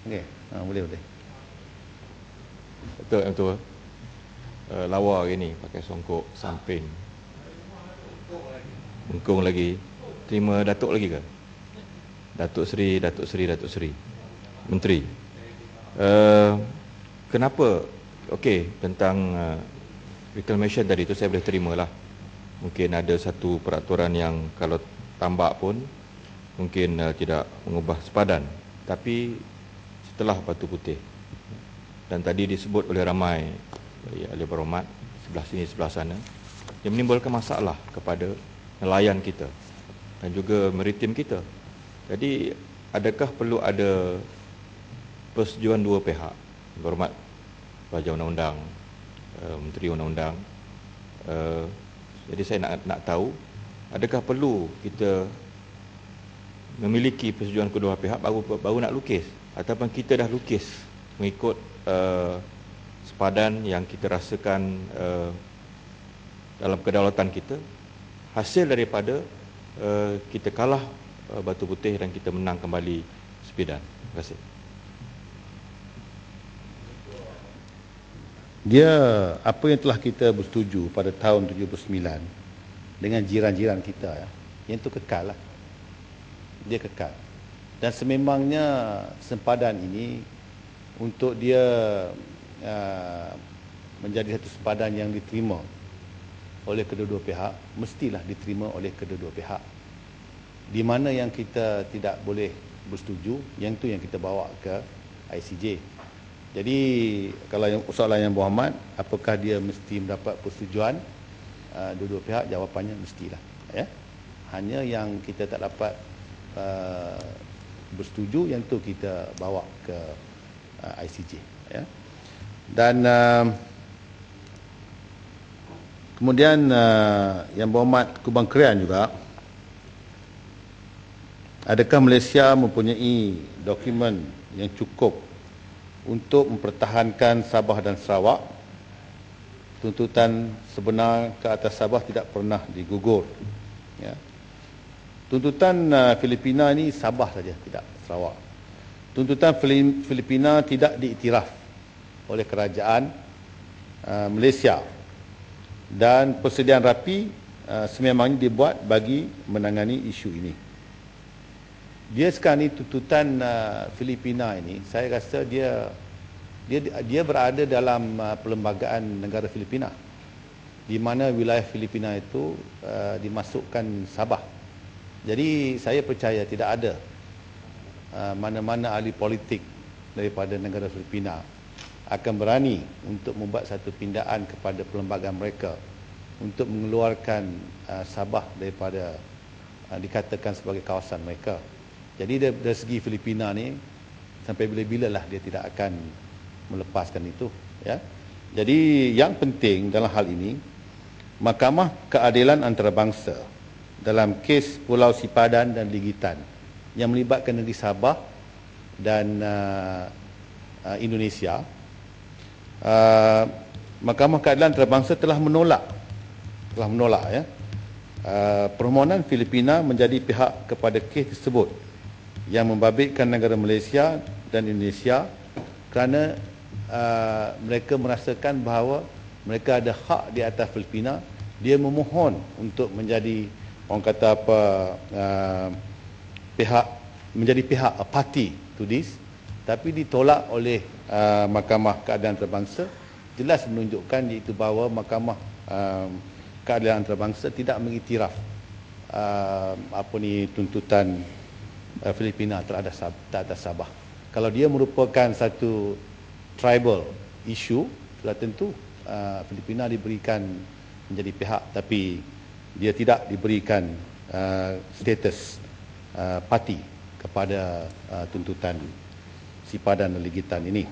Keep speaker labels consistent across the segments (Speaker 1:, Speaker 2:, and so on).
Speaker 1: Okey, boleh.
Speaker 2: Betul. Lawa hari ni pakai songkok samping. Bengkung lagi. Terima Datuk lagi ke? Datuk Seri. Menteri. Kenapa? Okey, tentang reclamation tadi tu saya boleh terimalah. Mungkin ada satu peraturan yang kalau tambak pun mungkin tidak mengubah sepadan. Tapi setelah Batu Putih, dan tadi disebut oleh ramai ahli berhormat sebelah sini sebelah sana, yang menimbulkan masalah kepada nelayan kita dan juga maritim kita. Jadi adakah perlu ada persetujuan dua pihak? Berhormat Raja Undang-Undang, Menteri Undang-Undang, jadi saya nak tahu, adakah perlu kita memiliki persetujuan kedua pihak baru nak lukis, ataupun kita dah lukis mengikut sepadan yang kita rasakan dalam kedaulatan kita, hasil daripada kita kalah Batu Putih dan kita menang kembali sepadan. Terima kasih.
Speaker 1: Dia apa yang telah kita bersetuju pada tahun 79 dengan jiran-jiran kita, yang itu kekal lah. Dia kekal. Dan sememangnya sempadan ini untuk dia menjadi satu sempadan yang diterima oleh kedua-dua pihak, mestilah diterima oleh kedua-dua pihak. Di mana yang kita tidak boleh bersetuju, yang itu yang kita bawa ke ICJ. Jadi kalau soalan yang berhormat, apakah dia mesti mendapat persetujuan dua-dua pihak? Jawapannya mestilah, ya. Hanya yang kita tak dapat bersetuju, yang tu kita bawa ke ICJ, ya. Dan kemudian yang berhormat Kubang Krian juga, adakah Malaysia mempunyai dokumen yang cukup untuk mempertahankan Sabah dan Sarawak? Tuntutan sebenar ke atas Sabah tidak pernah digugur, ya. Tuntutan Filipina ini Sabah saja, tidak Sarawak. Tuntutan Filipina tidak diiktiraf oleh kerajaan Malaysia, dan persediaan rapi sememangnya dibuat bagi menangani isu ini. Dia sekarang ni tuntutan Filipina ini, saya rasa dia berada dalam perlembagaan negara Filipina, di mana wilayah Filipina itu dimasukkan Sabah. Jadi saya percaya tidak ada mana-mana ahli politik daripada negara Filipina akan berani untuk membuat satu pindaan kepada perlembagaan mereka untuk mengeluarkan Sabah daripada dikatakan sebagai kawasan mereka. Jadi dari segi Filipina ni, sampai bila-bila lah dia tidak akan melepaskan itu, ya. Jadi yang penting dalam hal ini, Mahkamah Keadilan Antarabangsa dalam kes Pulau Sipadan dan Ligitan yang melibatkan negeri Sabah dan Indonesia, Mahkamah Keadilan Antarabangsa telah menolak, ya, permohonan Filipina menjadi pihak kepada kes tersebut yang membabitkan negara Malaysia dan Indonesia, kerana mereka merasakan bahawa mereka ada hak di atas Filipina. Dia memohon untuk menjadi, orang kata apa, menjadi pihak, party to this, tapi ditolak oleh Mahkamah Keadilan Antarabangsa. Jelas menunjukkan iaitu bahawa Mahkamah Keadilan Antarabangsa tidak mengiktiraf tuntutan Filipina terhadap Sabah. Kalau dia merupakan satu tribal issue, sudah tentu Filipina diberikan menjadi pihak, tapi dia tidak diberikan status parti kepada tuntutan Sipadan dan Ligitan ini.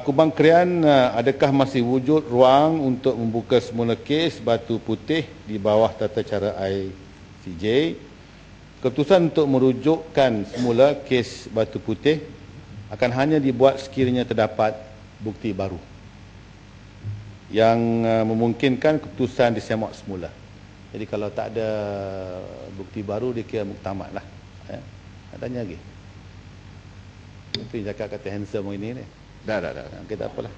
Speaker 1: Kubang Krian, adakah masih wujud ruang untuk membuka semula kes Batu Putih di bawah tata cara ICJ? Keputusan untuk merujukkan semula kes Batu Putih akan hanya dibuat sekiranya terdapat bukti baru yang memungkinkan keputusan disemak semula. Jadi kalau tak ada bukti baru, dia kira muktamad lah, ya. Tanya lagi. Itu yang cakap kata handsome ini ni.
Speaker 2: Dah.
Speaker 1: Kita apalah.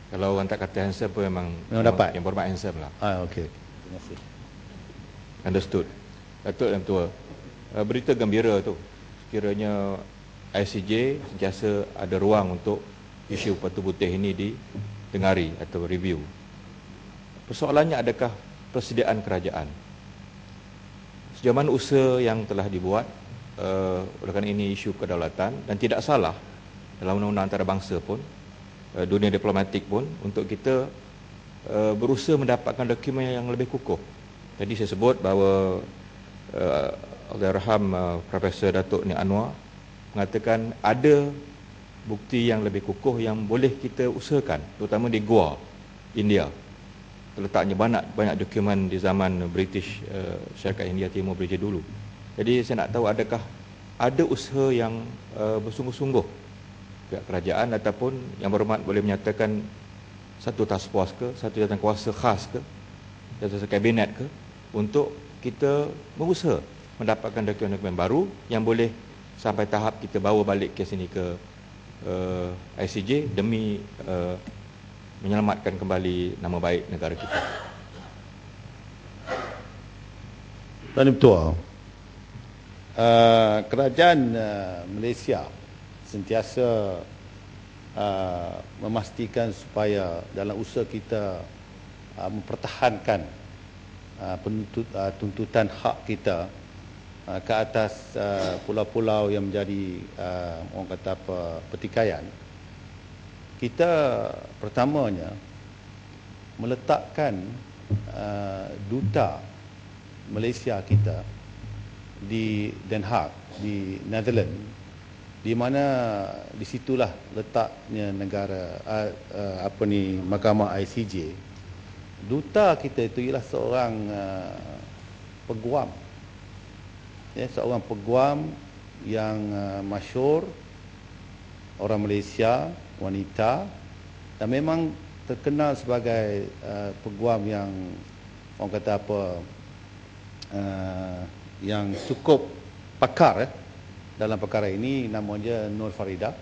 Speaker 2: Kalau orang tak kata handsome pun memang
Speaker 1: dapat.
Speaker 2: Yang berhormat handsome lah.
Speaker 1: Okey. Terima kasih.
Speaker 2: Understood. Datuk yang tua. Berita gembira tu. Sekiranya ICJ sentiasa ada ruang untuk isu Batu Putih ini didengari atau review. Persoalannya adakah persediaan kerajaan? Sejauh mana usaha yang telah dibuat oleh kerana ini isu kedaulatan dan tidak salah dalam undang-undang antarabangsa pun, dunia diplomatik pun, untuk kita berusaha mendapatkan dokumen yang lebih kukuh. Tadi saya sebut bahawa Allahyarham Profesor Datuk Nik Anwar mengatakan ada bukti yang lebih kukuh yang boleh kita usahakan, terutama di Goa, India. Terletaknya banyak dokumen di zaman British, Syarikat India Timur Berjaya dulu. Jadi saya nak tahu adakah ada usaha yang bersungguh-sungguh pihak kerajaan ataupun yang berhormat boleh menyatakan satu task force ke, satu jawatankuasa khas ke, jawatankuasa kabinet ke, untuk kita berusaha mendapatkan dokumen-dokumen baru yang boleh sampai tahap kita bawa balik kes ini ke ICJ demi menyelamatkan kembali nama baik negara kita.
Speaker 1: Tuan Ketua, kerajaan Malaysia sentiasa memastikan supaya dalam usaha kita mempertahankan tuntutan hak kita ke atas pulau-pulau yang menjadi orang kata apa, pertikaian. Kita pertamanya meletakkan duta Malaysia kita di Den Haag, di Netherlands, di mana disitulah letaknya negara mahkamah ICJ. Duta kita itu ialah seorang peguam, seorang peguam yang masyhur, orang Malaysia, wanita, dan memang terkenal sebagai peguam yang orang kata apa, yang cukup pakar dalam perkara ini. Nama dia Nur Farida.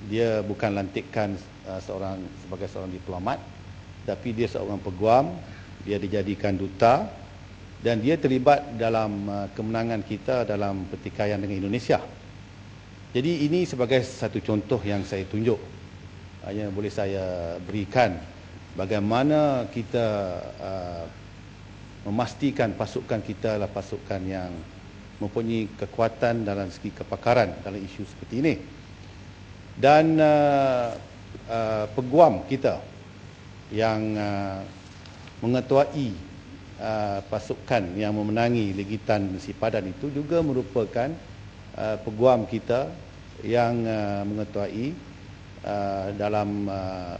Speaker 1: Dia bukan lantikan sebagai seorang diplomat, tapi dia seorang peguam. Dia dijadikan duta dan dia terlibat dalam kemenangan kita dalam pertikaian dengan Indonesia. Jadi ini sebagai satu contoh yang saya tunjuk, yang boleh saya berikan bagaimana kita memastikan pasukan kita adalah pasukan yang mempunyai kekuatan dalam segi kepakaran dalam isu seperti ini. Dan peguam kita yang mengetuai pasukan yang memenangi Ligitan Sipadan itu juga merupakan peguam kita yang mengetuai dalam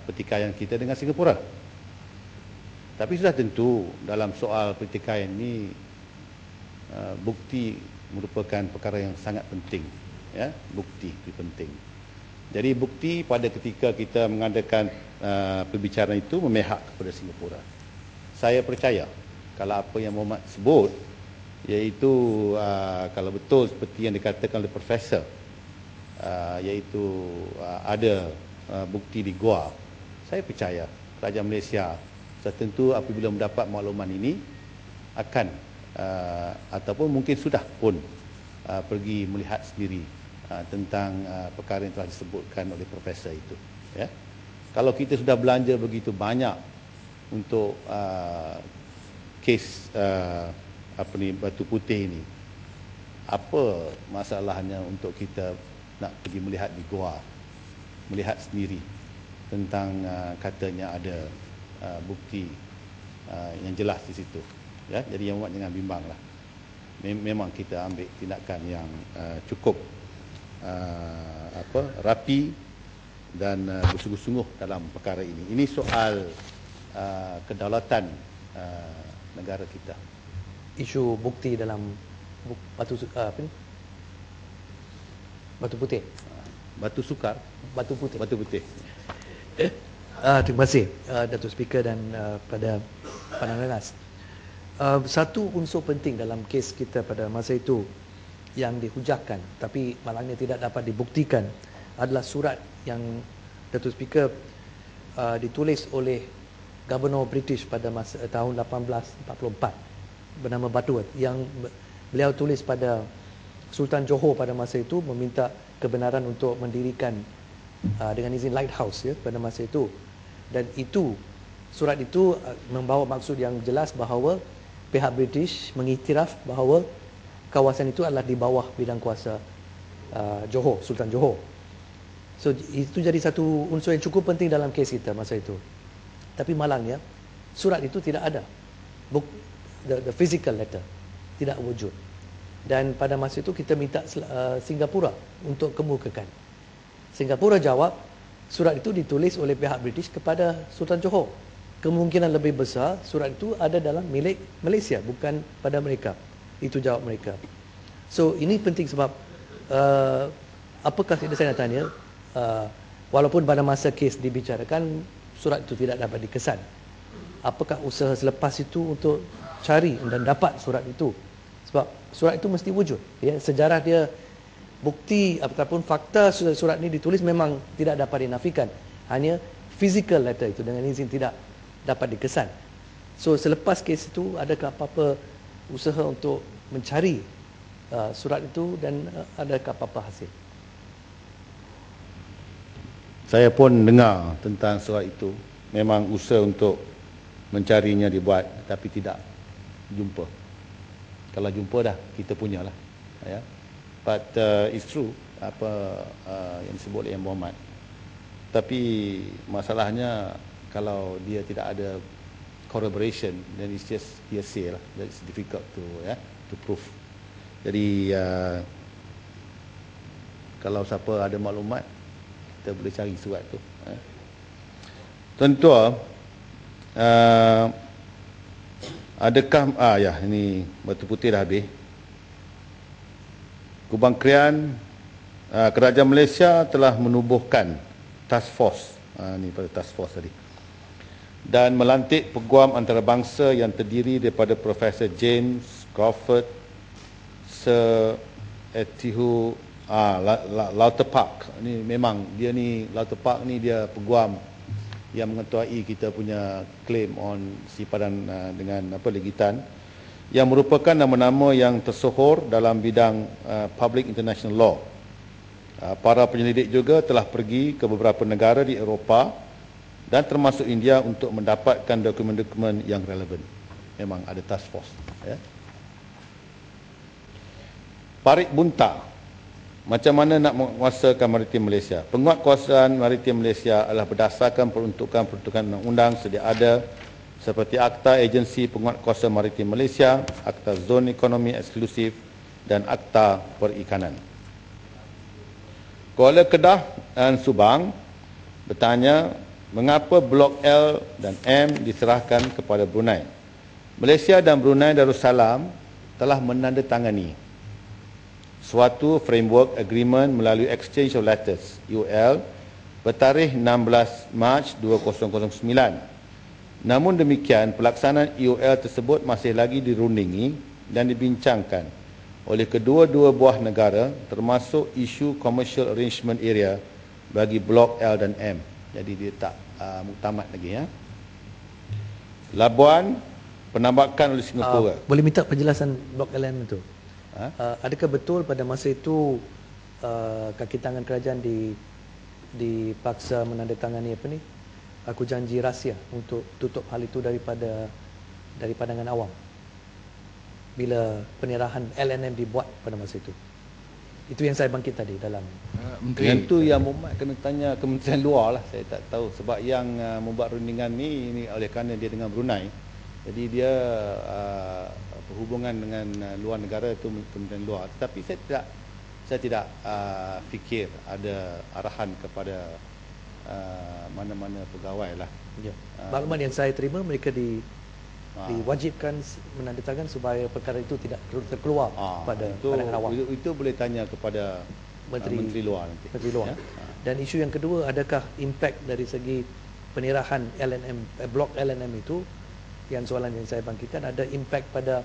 Speaker 1: pertikaian kita dengan Singapura. Tapi sudah tentu dalam soal pertikaian ini bukti merupakan perkara yang sangat penting, ya, bukti itu penting. Jadi bukti pada ketika kita mengadakan perbicaraan itu memihak kepada Singapura. Saya percaya kalau apa yang Muhammad sebut, iaitu kalau betul seperti yang dikatakan oleh Profesor, iaitu ada bukti di Goa, saya percaya kerajaan Malaysia tentu apabila mendapat makluman ini akan ataupun mungkin sudah pun pergi melihat sendiri tentang perkara yang telah disebutkan oleh Profesor itu, ya. Kalau kita sudah belanja begitu banyak untuk kes Batu Putih ini, apa masalahnya untuk kita nak pergi melihat di Goa, melihat sendiri tentang katanya ada bukti yang jelas di situ, ya. Jadi yang buat jangan bimbanglah. Memang kita ambil tindakan yang cukup rapi dan bersungguh-sungguh dalam perkara ini. Ini soal kedaulatan negara kita.
Speaker 3: Isu bukti dalam Batu Putih.
Speaker 1: Batu Sukar,
Speaker 3: Batu Putih.
Speaker 1: Batu Putih.
Speaker 3: Terima kasih Datuk Speaker dan pada panel lenas. Satu unsur penting dalam kes kita pada masa itu yang dihujahkan tapi malangnya tidak dapat dibuktikan adalah surat yang Datuk Speaker ditulis oleh Governor British pada masa tahun 1844 bernama Butterworth, yang beliau tulis pada Sultan Johor pada masa itu meminta kebenaran untuk mendirikan dengan izin lighthouse ya pada masa itu. Dan itu surat itu membawa maksud yang jelas bahawa pihak British mengiktiraf bahawa kawasan itu adalah di bawah bidang kuasa Johor, Sultan Johor. So itu jadi satu unsur yang cukup penting dalam kes kita masa itu. Tapi malangnya surat itu tidak ada. The physical letter tidak wujud. Dan pada masa itu kita minta Singapura untuk kemukakan. Singapura jawab surat itu ditulis oleh pihak British kepada Sultan Johor. Kemungkinan lebih besar surat itu ada dalam milik Malaysia, bukan pada mereka. Itu jawab mereka. So ini penting sebab apakah saya nak tanya, walaupun pada masa kes dibicarakan surat itu tidak dapat dikesan, apakah usaha selepas itu untuk cari dan dapat surat itu? Sebab surat itu mesti wujud ya. Sejarah dia, bukti ataupun fakta surat ini ditulis memang tidak dapat dinafikan. Hanya physical letter itu dengan izin tidak dapat dikesan. So selepas kes itu adakah apa-apa usaha untuk mencari surat itu dan adakah apa-apa hasil?
Speaker 1: Saya pun dengar tentang surat itu. Memang usaha untuk mencarinya dibuat, tapi tidak jumpa. Kalau jumpa dah, kita punyalah. Ya. But it's true apa yang disebut oleh Muhammad. Tapi masalahnya kalau dia tidak ada corroboration, then it's just hearsay lah. It's difficult to prove. Jadi kalau siapa ada maklumat, kita boleh cari surat tu. Tuan-tuan, adakah ini batu putih dah habis. Kubang Krian, Kerajaan Malaysia telah menubuhkan task force, ni pada task force tadi, dan melantik peguam antarabangsa yang terdiri daripada Profesor James Crawford, Sir Etihu Lauterpacht. Ni memang dia ni, Lauterpacht ni dia peguam yang mengetuai kita punya claim on simpanan dengan ligitan, yang merupakan nama-nama yang tersohor dalam bidang public international law. Para penyelidik juga telah pergi ke beberapa negara di Eropah dan termasuk India untuk mendapatkan dokumen-dokumen yang relevan. Memang ada task force. Ya. Parit Bunta, macam mana nak menguasakan maritim Malaysia? Penguatkuasaan maritim Malaysia adalah berdasarkan peruntukan-peruntukan undang-undang sedia ada seperti Akta Agensi Penguatkuasa Maritim Malaysia, Akta Zon Ekonomi Eksklusif dan Akta Perikanan. Kuala Kedah dan Subang bertanya mengapa Blok L dan M diserahkan kepada Brunei. Malaysia dan Brunei Darussalam telah menandatangani suatu framework agreement melalui Exchange of Letters UL bertarikh 16 Mac 2009. Namun demikian, pelaksanaan UL tersebut masih lagi dirundingi dan dibincangkan oleh kedua-dua buah negara, termasuk isu commercial arrangement area bagi Blok L dan M. Jadi dia tak muktamad lagi ya. Labuan, penambakan oleh Singapura.
Speaker 3: Boleh minta penjelasan Blok L M itu? Adakah betul pada masa itu kaki tangan kerajaan dipaksa menandatangani apa ni? Aku janji rahsia untuk tutup hal itu dari pandangan awam bila penyerahan LNM dibuat pada masa itu. Itu yang saya bangkit tadi dalam
Speaker 1: Yang tu yang Muhammad kena tanya Kementerian Luar lah. Saya tak tahu sebab yang membuat rundingan ni oleh kerana dia dengan Brunei. Jadi dia berhubungan dengan luar negara itu Kementerian Luar. Tetapi saya tidak fikir ada arahan kepada mana-mana pegawai lah.
Speaker 3: Ya. Maklumat yang saya terima, mereka diwajibkan menandatangani supaya perkara itu tidak terkeluar pada pandangan awam.
Speaker 1: Itu boleh tanya kepada Menteri Luar nanti.
Speaker 3: Menteri Luar. Ya? Dan isu yang kedua, adakah impact dari segi penyerahan blok LNM itu, yang soalan yang saya bangkitkan, ada impact pada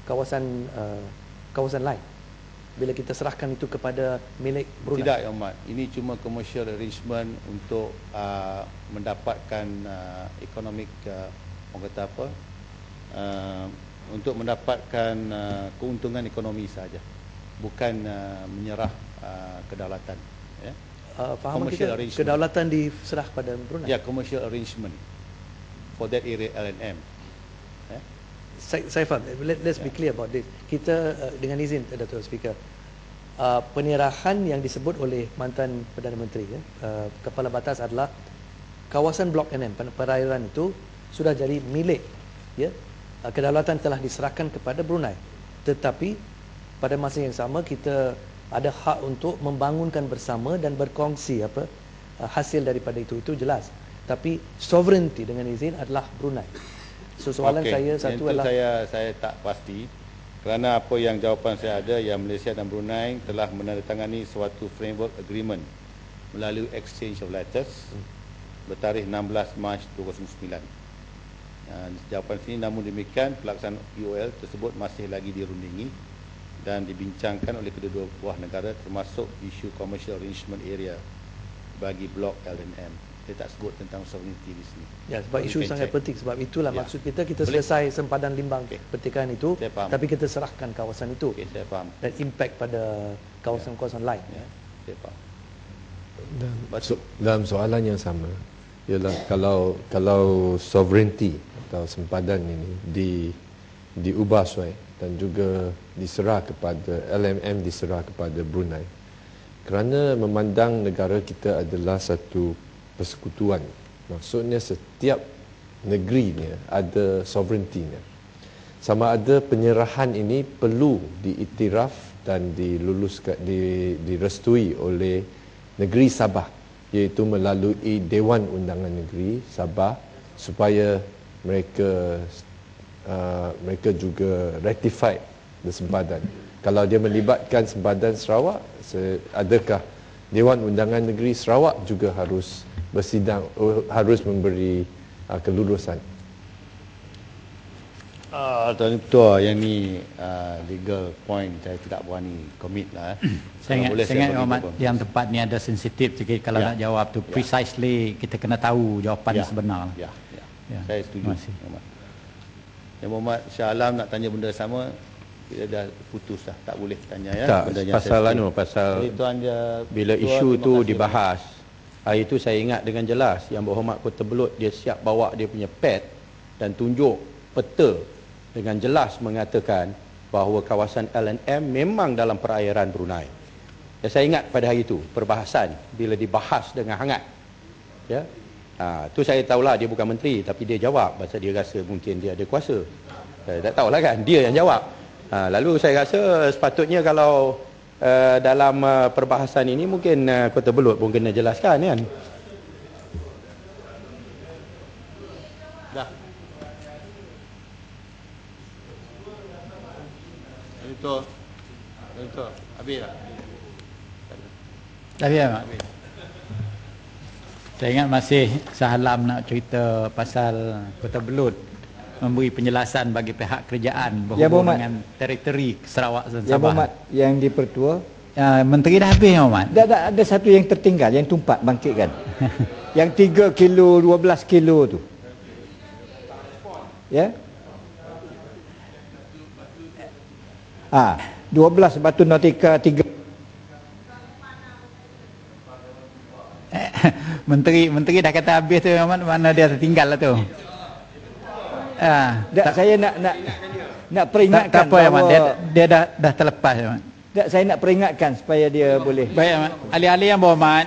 Speaker 3: kawasan lain bila kita serahkan itu kepada milik Brunei?
Speaker 1: Tidak, Yang Amat. Ini cuma commercial arrangement untuk mendapatkan economic, orang kata apa, untuk mendapatkan keuntungan ekonomi saja, bukan menyerah kedaulatan. Ya.
Speaker 3: Fahaman kita kedaulatan diserah pada Brunei?
Speaker 1: Ya, commercial arrangement for that area LNM. Ya.
Speaker 3: Saya faham. Let's be clear about this. Kita dengan izin Datuk Speaker, penyerahan yang disebut oleh mantan Perdana Menteri, Kepala Batas adalah kawasan Blok NM, perairan itu sudah jadi milik, ya. Kedaulatan telah diserahkan kepada Brunei. Tetapi pada masa yang sama kita ada hak untuk membangunkan bersama dan berkongsi hasil daripada itu jelas. Tapi sovereignty dengan izin adalah Brunei. So soalan saya satu adalah,
Speaker 1: saya tak pasti, kerana apa yang jawapan saya ada, yang Malaysia dan Brunei telah menandatangani suatu framework agreement melalui exchange of letters bertarikh 16 Mac 2009. Jawapan sini, namun demikian pelaksanaan EOL tersebut masih lagi dirundingi dan dibincangkan oleh kedua-dua buah negara, termasuk isu commercial arrangement area bagi blok LNM. Saya tak sebut tentang sovereignty di sini.
Speaker 3: Ya, sebab isu sangat penting. Sebab itulah maksud kita selesai sempadan limbang pertikaian itu, tapi kita serahkan kawasan itu.
Speaker 1: Saya faham.
Speaker 3: Dan impact pada kawasan-kawasan lain.
Speaker 1: Ya, saya faham.
Speaker 4: Dalam soalan yang sama, ialah kalau sovereignty atau sempadan ini diubah suai dan juga diserah kepada LMM, diserah kepada Brunei, kerana memandang negara kita adalah satu persekutuan. Maksudnya setiap negerinya ada sovereignty-nya. Sama ada penyerahan ini perlu diiktiraf dan diluluskan, direstui oleh negeri Sabah, iaitu melalui Dewan Undangan Negeri Sabah, supaya mereka juga ratify sempadan. Kalau dia melibatkan sempadan Sarawak, adakah Dewan Undangan Negeri Sarawak juga harus bersidang, harus memberi kelulusan?
Speaker 1: Tuan Ketua, yang ni legal point saya tidak berani commit lah.
Speaker 5: Saya ingat yang tempat ni ada sensitif sikit kalau nak jawab tu precisely kita kena tahu jawapan sebenar.
Speaker 1: Ya. Saya setuju. Yang Muhammad Shah Alam nak tanya benda sama, kita dah putus dah, tak boleh tanya ya.
Speaker 6: Tak, pasal bila isu tu dibahas, hari itu saya ingat dengan jelas Yang Berhormat Kota Belud dia siap bawa dia punya pad dan tunjuk peta dengan jelas mengatakan bahawa kawasan LNM memang dalam perairan Brunei. Ya, saya ingat pada hari itu perbahasan bila dibahas dengan hangat. Ya. Tu saya tahulah dia bukan menteri, tapi dia jawab pasal dia rasa mungkin dia ada kuasa. Saya tak tahulah kan, dia yang jawab. Lalu saya rasa sepatutnya kalau dalam perbahasan ini mungkin Kota Belud pun kena jelaskan kan.
Speaker 1: Dah. Itu. Habis dah.
Speaker 5: Habis dah. Saya ingat masih Shah Alam nak cerita pasal Kota Belud memberi penjelasan bagi pihak kerajaan berhubung dengan teritori Sarawak dan Sabah.
Speaker 7: Ya Muhammad, yang di Pertua,
Speaker 5: Menteri dah habis Muhammad.
Speaker 7: Dah ada satu yang tertinggal, yang tumpat bangkitkan. Yang 3 kilo, 12 kilo tu. Ya. 12 batu nautika 3.
Speaker 5: Menteri dah kata habis tu Muhammad, mana dia tertinggal lah tu.
Speaker 7: Saya nak peringatkan.
Speaker 5: Tak apa Muhammad, dia dah terlepas Muhammad.
Speaker 7: Saya nak peringatkan supaya dia boleh.
Speaker 5: Baik Muhammad. Ahli-ahli Yang Berhormat,